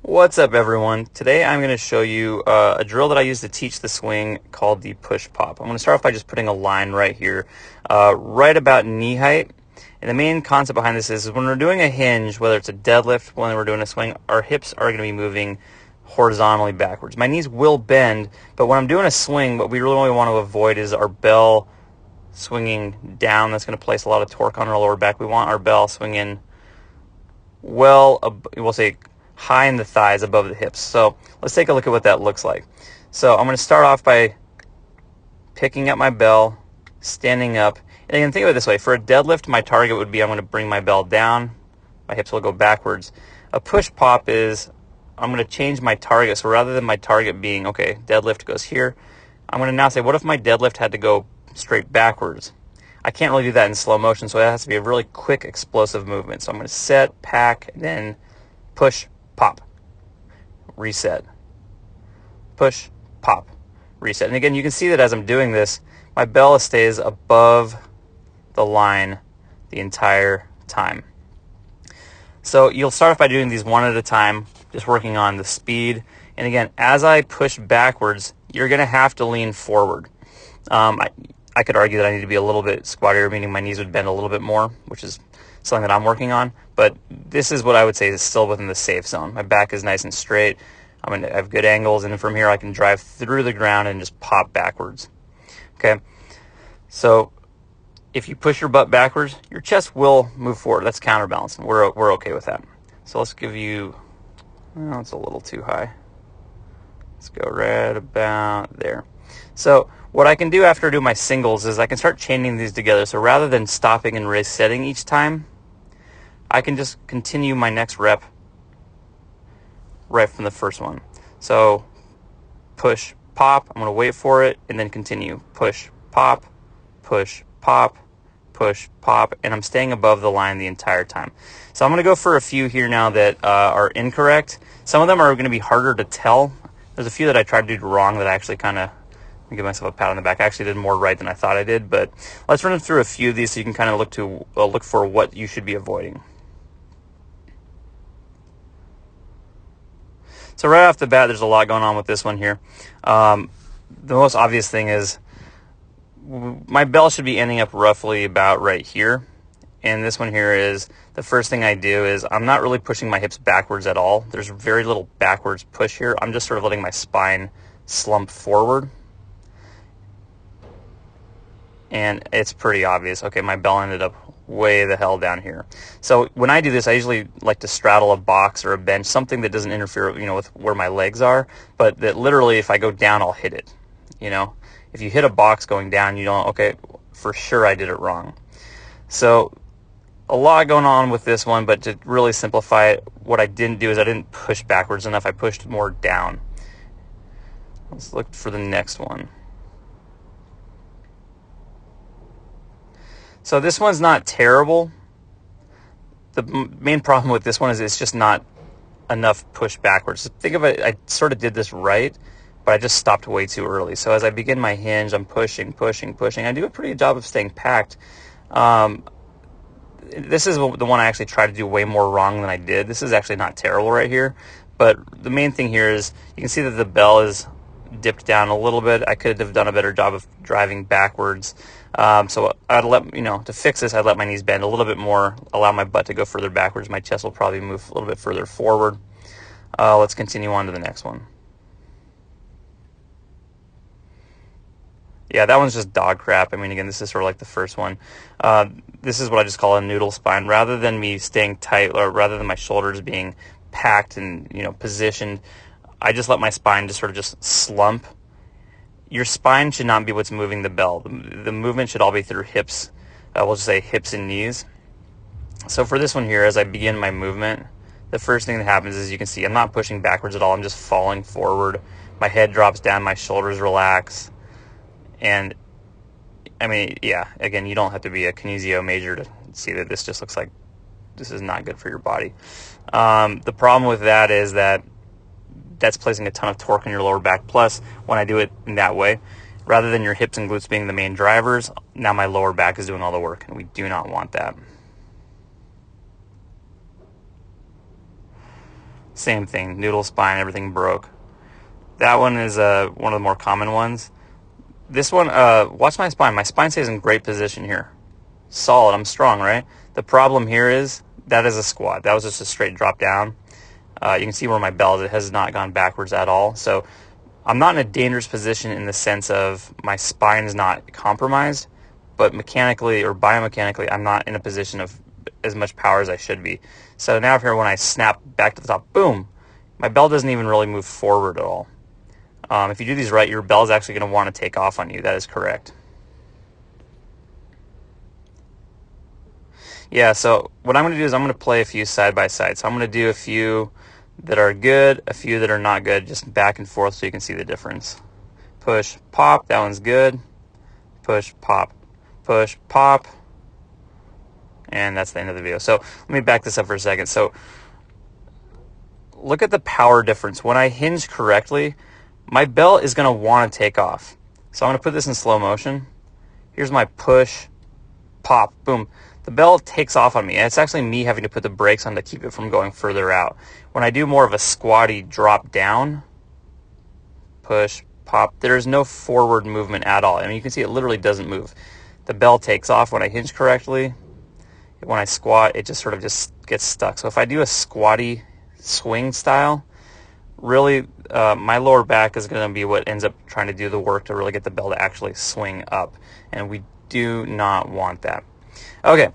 What's up, everyone? Today I'm going to show you a drill that I use to teach the swing called the push pop. I'm going to start off by just putting a line right here, right about knee height. And the main concept behind this is when we're doing a hinge, whether it's a deadlift, when we're doing a swing, our hips are going to be moving horizontally backwards. My knees will bend, but when I'm doing a swing, what we really want to avoid is our bell swinging down. That's going to place a lot of torque on our lower back. We want our bell swinging we'll say high in the thighs above the hips. So let's take a look at what that looks like. So I'm going to start off by picking up my bell, standing up, and you can think of it this way. For a deadlift, my target would be I'm going to bring my bell down, my hips will go backwards. A push pop is I'm going to change my target. So rather than my target being, okay, deadlift goes here, I'm going to now say, what if my deadlift had to go straight backwards? I can't really do that in slow motion, so it has to be a really quick, explosive movement. So I'm going to set, pack, and then push, pop, reset, push, pop, reset. And again, you can see that as I'm doing this, my bell stays above the line the entire time. So you'll start off by doing these one at a time, just working on the speed. And again, as I push backwards, you're going to have to lean forward. I could argue that I need to be a little bit squattier, meaning my knees would bend a little bit more, which is something that I'm working on. But this is what I would say is still within the safe zone. My back is nice and straight. I have good angles, and from here I can drive through the ground and just pop backwards. Okay, so if you push your butt backwards, your chest will move forward. That's counterbalancing. We're okay with that. So let's give you, well, it's a little too high. Let's go right about there. So what I can do after I do my singles is I can start chaining these together. So rather than stopping and resetting each time, I can just continue my next rep right from the first one. So push, pop, I'm going to wait for it, and then continue. Push, pop, push, pop, push, pop, and I'm staying above the line the entire time. So I'm going to go for a few here now that are incorrect. Some of them are going to be harder to tell. There's a few that I tried to do wrong that I actually kind of give myself a pat on the back. I actually did more right than I thought I did, but let's run through a few of these so you can kind of look for what you should be avoiding. So right off the bat, there's a lot going on with this one here. The most obvious thing is my bell should be ending up roughly about right here. And this one here is, the first thing I do is I'm not really pushing my hips backwards at all. There's very little backwards push here. I'm just sort of letting my spine slump forward. And it's pretty obvious. Okay, my bell ended up way the hell down here. So when I do this, I usually like to straddle a box or a bench, something that doesn't interfere, with where my legs are, but that literally if I go down, I'll hit it. If you hit a box going down, okay, for sure I did it wrong. So a lot going on with this one, but to really simplify it, what I didn't do is I didn't push backwards enough. I pushed more down. Let's look for the next one. So this one's not terrible. The main problem with this one is it's just not enough push backwards. Think of it, I sort of did this right, but I just stopped way too early. So as I begin my hinge, I'm pushing. I do a pretty good job of staying packed. This is the one I actually tried to do way more wrong than I did. This is actually not terrible right here. But the main thing here is you can see that the bell is dipped down a little bit. I could have done a better job of driving backwards. So I'd to fix this, I'd let my knees bend a little bit more, allow my butt to go further backwards. My chest will probably move a little bit further forward. Let's continue on to the next one. Yeah, that one's just dog crap. Again, this is sort of like the first one. This is what I just call a noodle spine. Rather than me staying tight, or rather than my shoulders being packed and, positioned, I just let my spine just sort of just slump. Your spine should not be what's moving the bell. The movement should all be through hips. We'll just say hips and knees. So for this one here, as I begin my movement, the first thing that happens is you can see I'm not pushing backwards at all. I'm just falling forward. My head drops down, my shoulders relax. And again, you don't have to be a kinesio major to see that this just looks like this is not good for your body. The problem with that is that's placing a ton of torque on your lower back. Plus, when I do it in that way, rather than your hips and glutes being the main drivers, now my lower back is doing all the work, and we do not want that. Same thing, noodle spine, everything broke. That one is one of the more common ones. This one, watch my spine. My spine stays in great position here. Solid, I'm strong, right? The problem here is, that is a squat. That was just a straight drop down. You can see where my belt, it has not gone backwards at all. So I'm not in a dangerous position in the sense of my spine is not compromised, but mechanically or biomechanically, I'm not in a position of as much power as I should be. So now here, when I snap back to the top, boom, my bell doesn't even really move forward at all. If you do these right, your bell is actually going to want to take off on you. That is correct. Yeah, so what I'm going to do is I'm going to play a few side by side. So I'm going to do a few that are good, a few that are not good, just back and forth so you can see the difference. Push, pop, that one's good. Push, pop, push, pop. And that's the end of the video. So let me back this up for a second. So look at the power difference. When I hinge correctly, my belt is going to want to take off. So I'm going to put this in slow motion. Here's my push, pop, boom. The belt takes off on me. And it's actually me having to put the brakes on to keep it from going further out. When I do more of a squatty drop down, push, pop, there's no forward movement at all. I mean, you can see it literally doesn't move. The bell takes off when I hinge correctly. When I squat, it just sort of just gets stuck. So if I do a squatty swing style, really my lower back is going to be what ends up trying to do the work to really get the bell to actually swing up. And we do not want that. Okay,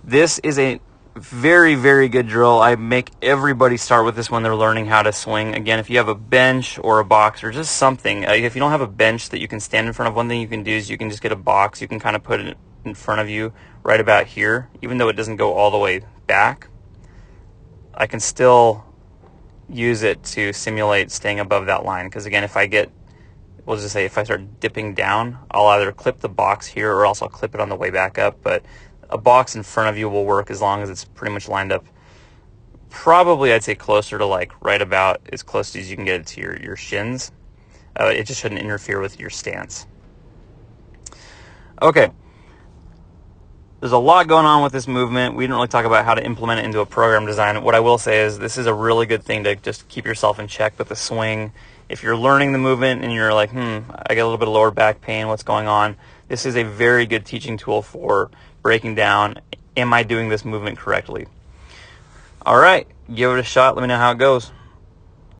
this is a very, very good drill. I make everybody start with this when they're learning how to swing. Again, if you have a bench or a box or just something, if you don't have a bench that you can stand in front of, one thing you can do is you can just get a box. You can kind of put it in front of you right about here. Even though it doesn't go all the way back, I can still use it to simulate staying above that line. Because again, if I get, we'll just say if I start dipping down, I'll either clip the box here or else I'll clip it on the way back up. But a box in front of you will work as long as it's pretty much lined up. Probably I'd say closer to like right about as close as you can get it to your shins. It just shouldn't interfere with your stance. Okay. There's a lot going on with this movement. We didn't really talk about how to implement it into a program design. What I will say is this is a really good thing to just keep yourself in check with the swing. If you're learning the movement and you're like, I get a little bit of lower back pain, what's going on? This is a very good teaching tool for breaking down, am I doing this movement correctly? All right, give it a shot. Let me know how it goes.